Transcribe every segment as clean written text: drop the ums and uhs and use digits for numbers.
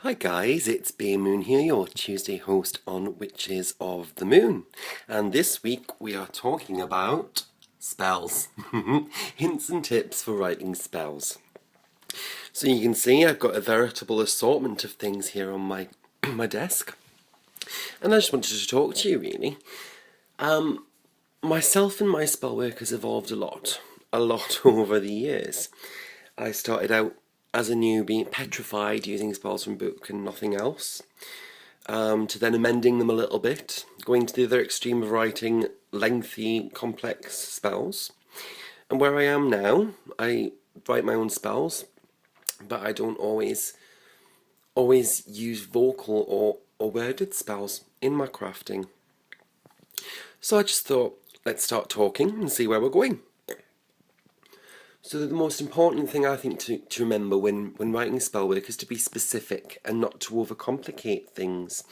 Hi guys, it's Bay Moon here, your Tuesday host on Witches of the Moon. And this week we are talking about spells. Hints and tips for writing spells. So you can see I've got a veritable assortment of things here on my my desk. And I just wanted to talk to you really. Myself and my spell work has evolved a lot over the years. I started out as a newbie, petrified, using spells from book and nothing else, to then amending them a little bit, going to the other extreme of writing lengthy, complex spells. And where I am now, I write my own spells, but I don't always use vocal or worded spells in my crafting. So I just thought, let's start talking and see where we're going. So the most important thing I think to remember when writing spell work is to be specific and not to overcomplicate things.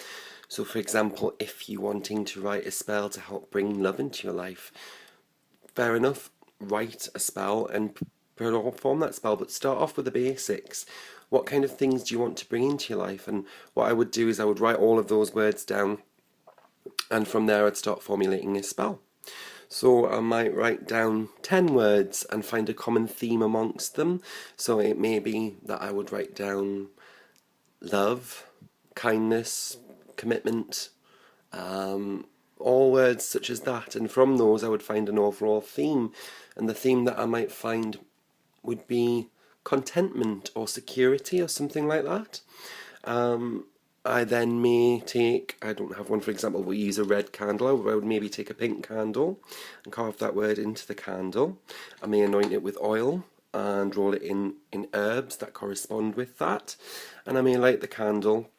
So for example, if you're wanting to write a spell to help bring love into your life, fair enough, write a spell and perform that spell, but start off with the basics. What kind of things do you want to bring into your life? And what I would do is I would write all of those words down, and from there I'd start formulating a spell. So I might write down 10 words and find a common theme amongst them. So it may be that I would write down love, kindness, commitment, all words such as that. And from those I would find an overall theme. And the theme that I might find would be contentment or security or something like that. I then may take, I don't have one for example, we use a red candle. I would maybe take a pink candle and carve that word into the candle. I may anoint it with oil and roll it in herbs that correspond with that. And I may light the candle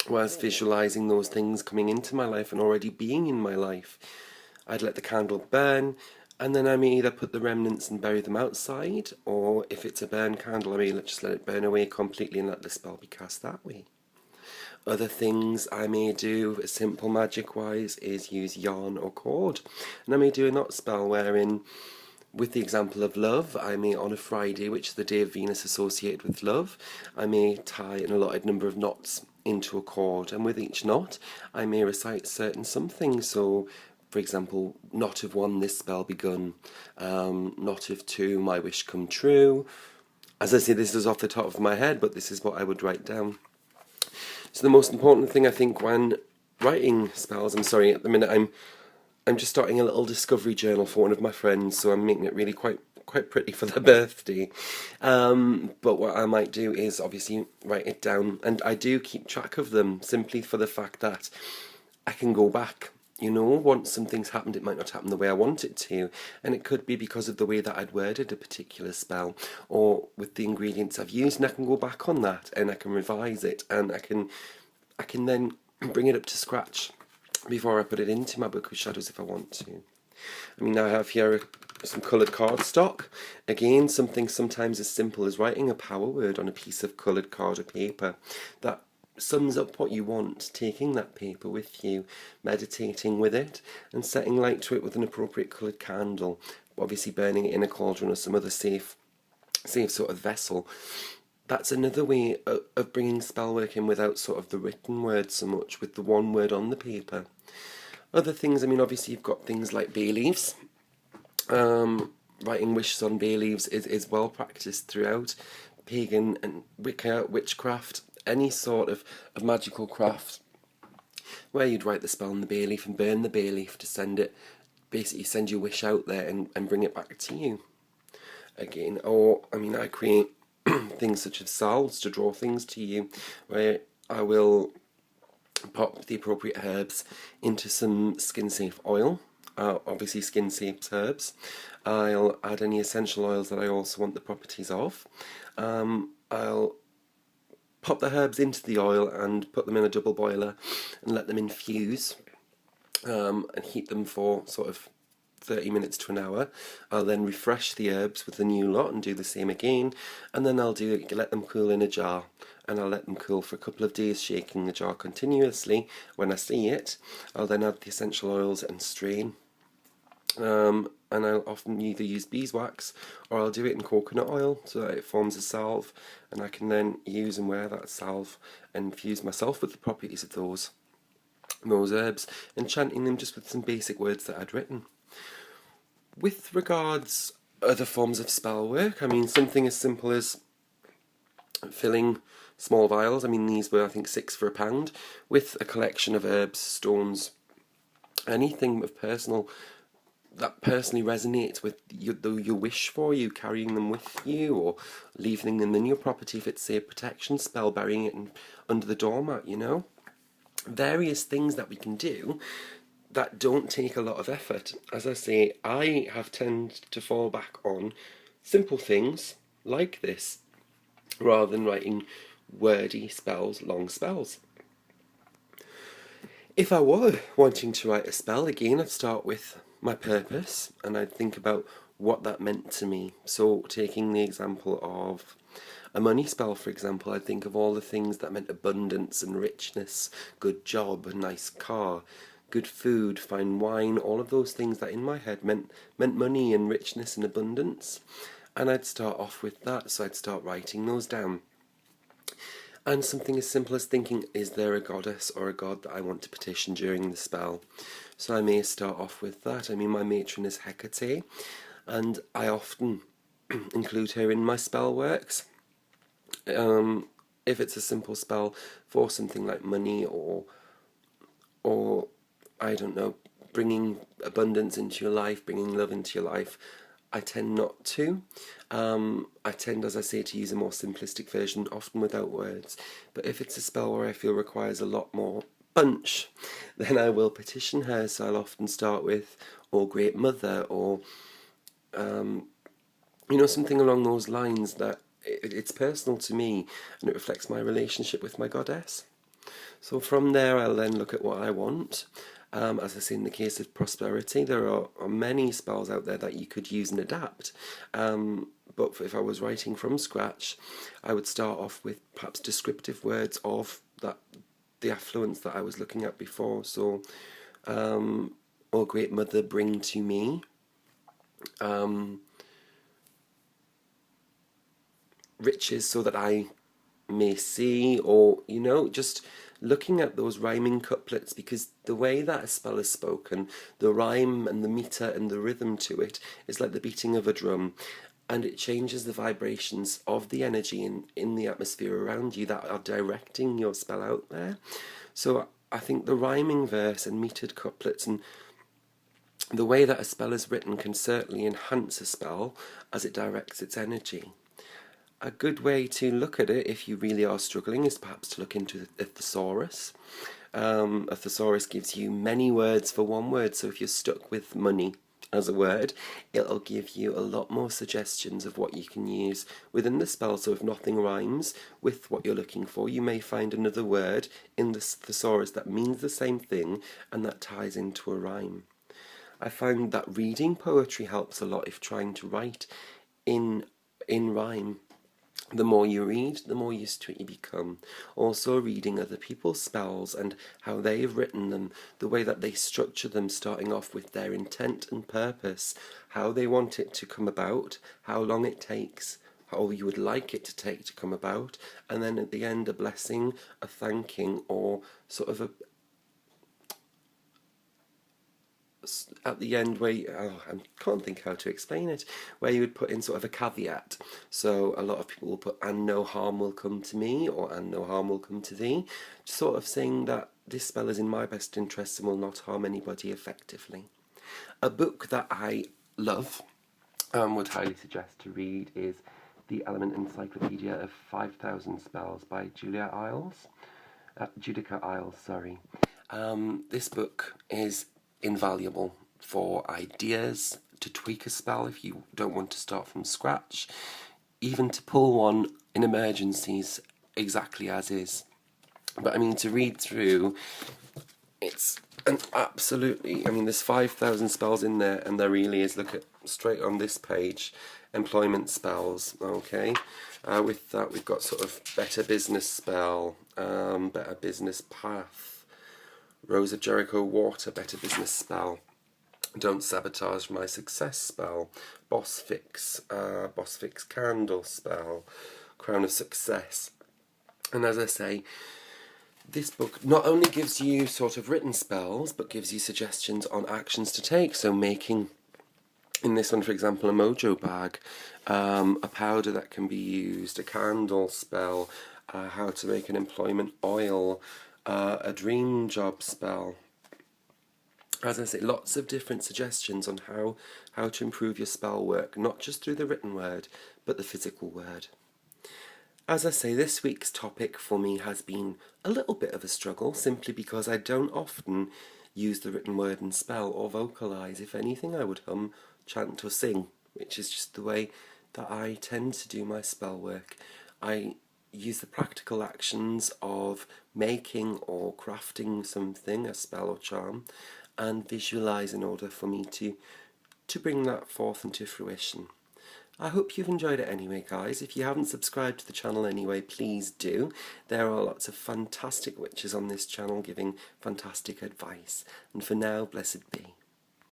whilst visualising those things coming into my life and already being in my life. I'd let the candle burn, and then I may either put the remnants and bury them outside, or if it's a burn candle, I may just let it burn away completely and let the spell be cast that way. Other things I may do, simple magic wise, is use yarn or cord. And I may do a knot spell wherein, with the example of love, I may on a Friday, which is the day of Venus associated with love, I may tie an allotted number of knots into a cord, and with each knot I may recite certain something. So for example, knot of 1, this spell begun, knot of 2, my wish come true. As I say, this is off the top of my head, but this is what I would write down. So the most important thing I think when writing spells, I'm sorry, at the minute I'm just starting a little discovery journal for one of my friends, so I'm making it really quite pretty for their birthday. But what I might do is obviously write it down, and I do keep track of them simply for the fact that I can go back. You know, once something's happened, it might not happen the way I want it to, and it could be because of the way that I'd worded a particular spell, or with the ingredients I've used, and I can go back on that, and I can revise it, and I can then bring it up to scratch before I put it into my book of shadows if I want to. I mean, I have here some coloured cardstock. Again, something sometimes as simple as writing a power word on a piece of coloured card or paper that sums up what you want, taking that paper with you, meditating with it, and setting light to it with an appropriate coloured candle, obviously burning it in a cauldron or some other safe sort of vessel. That's another way of bringing spell work in without sort of the written word so much, with the one word on the paper. Other things, I mean, obviously you've got things like bay leaves. Writing wishes on bay leaves is well practiced throughout pagan and Wicca, witchcraft, any sort of magical craft, where you'd write the spell on the bay leaf and burn the bay leaf to send your wish out there and bring it back to you again. Or, I mean, I create things such as salves to draw things to you, where I will pop the appropriate herbs into some skin-safe oil, obviously skin-safe herbs. I'll add any essential oils that I also want the properties of. I'll pop the herbs into the oil and put them in a double boiler and let them infuse, and heat them for sort of 30 minutes to an hour. I'll then refresh the herbs with the new lot and do the same again, and then I'll let them cool in a jar, and I'll let them cool for a couple of days, shaking the jar continuously. When I see it, I'll then add the essential oils and strain. and I'll often either use beeswax or I'll do it in coconut oil so that it forms a salve, and I can then use and wear that salve and infuse myself with the properties of those herbs, enchanting them just with some basic words that I'd written. With regards other forms of spell work, I mean, something as simple as filling small vials, I mean these were I think 6 for £1, with a collection of herbs, stones, anything of that personally resonates with your wish for you, carrying them with you or leaving them in your property if it's, say, a protection spell, burying it under the doormat, you know. Various things that we can do that don't take a lot of effort. As I say, I have tended to fall back on simple things like this rather than writing wordy spells, long spells. If I were wanting to write a spell, again, I'd start with my purpose and I'd think about what that meant to me. So taking the example of a money spell, for example, I'd think of all the things that meant abundance and richness, good job, a nice car, good food, fine wine, all of those things that in my head meant money and richness and abundance. And I'd start off with that, so I'd start writing those down. And something as simple as thinking, is there a goddess or a god that I want to petition during the spell? So I may start off with that. I mean, my matron is Hecate, and I often include her in my spell works. If it's a simple spell for something like money or I don't know, bringing abundance into your life, bringing love into your life, I tend not to. I tend, as I say, to use a more simplistic version, often without words. But if it's a spell where I feel requires a lot more punch, then I will petition her. So I'll often start with, "Oh, Great Mother," or something along those lines that it's personal to me and it reflects my relationship with my goddess. So from there, I'll then look at what I want. As I say, in the case of prosperity, there are many spells out there that you could use and adapt. But if I was writing from scratch, I would start off with perhaps descriptive words of the affluence that I was looking at before. So, "Oh, Great Mother, bring to me." Riches so that I may see, or just looking at those rhyming couplets, because the way that a spell is spoken, the rhyme and the meter and the rhythm to it is like the beating of a drum, and it changes the vibrations of the energy in the atmosphere around you that are directing your spell out there. So I think the rhyming verse and metered couplets and the way that a spell is written can certainly enhance a spell as it directs its energy. A good way to look at it, if you really are struggling, is perhaps to look into a thesaurus. A thesaurus gives you many words for one word, so if you're stuck with money as a word, it'll give you a lot more suggestions of what you can use within the spell. So if nothing rhymes with what you're looking for, you may find another word in the thesaurus that means the same thing and that ties into a rhyme. I find that reading poetry helps a lot if trying to write in rhyme. The more you read, the more used to it you become. Also reading other people's spells and how they've written them, the way that they structure them, starting off with their intent and purpose, how they want it to come about, how long it takes, how you would like it to take to come about, and then at the end a blessing, a thanking, or sort of at the end where I can't think how to explain it, where you would put in sort of a caveat. So a lot of people will put, "and no harm will come to me," or "and no harm will come to thee," sort of saying that this spell is in my best interest and will not harm anybody effectively. A book that I love and would highly suggest to read is The Element Encyclopedia of 5,000 Spells by Judica Isles. This book is invaluable for ideas to tweak a spell if you don't want to start from scratch, even to pull one in emergencies exactly as is. But I mean, to read through, it's an absolutely, there's 5,000 spells in there, and there really is. Look at straight on this page, employment spells, okay? With that we've got sort of better business spell, better business path, Rose of Jericho water, better business spell. Don't Sabotage My Success spell, Boss Fix Candle spell, Crown of Success. And as I say, this book not only gives you sort of written spells, but gives you suggestions on actions to take. So making, in this one for example, a mojo bag, a powder that can be used, a candle spell, how to make an employment oil, a dream job spell. As I say, lots of different suggestions on how to improve your spell work, not just through the written word, but the physical word. As I say, this week's topic for me has been a little bit of a struggle, simply because I don't often use the written word and spell or vocalise. If anything, I would hum, chant or sing, which is just the way that I tend to do my spell work. I use the practical actions of making or crafting something, a spell or charm, and visualise in order for me to bring that forth into fruition. I hope you've enjoyed it anyway, guys. If you haven't subscribed to the channel anyway, please do. There are lots of fantastic witches on this channel giving fantastic advice. And for now, blessed be.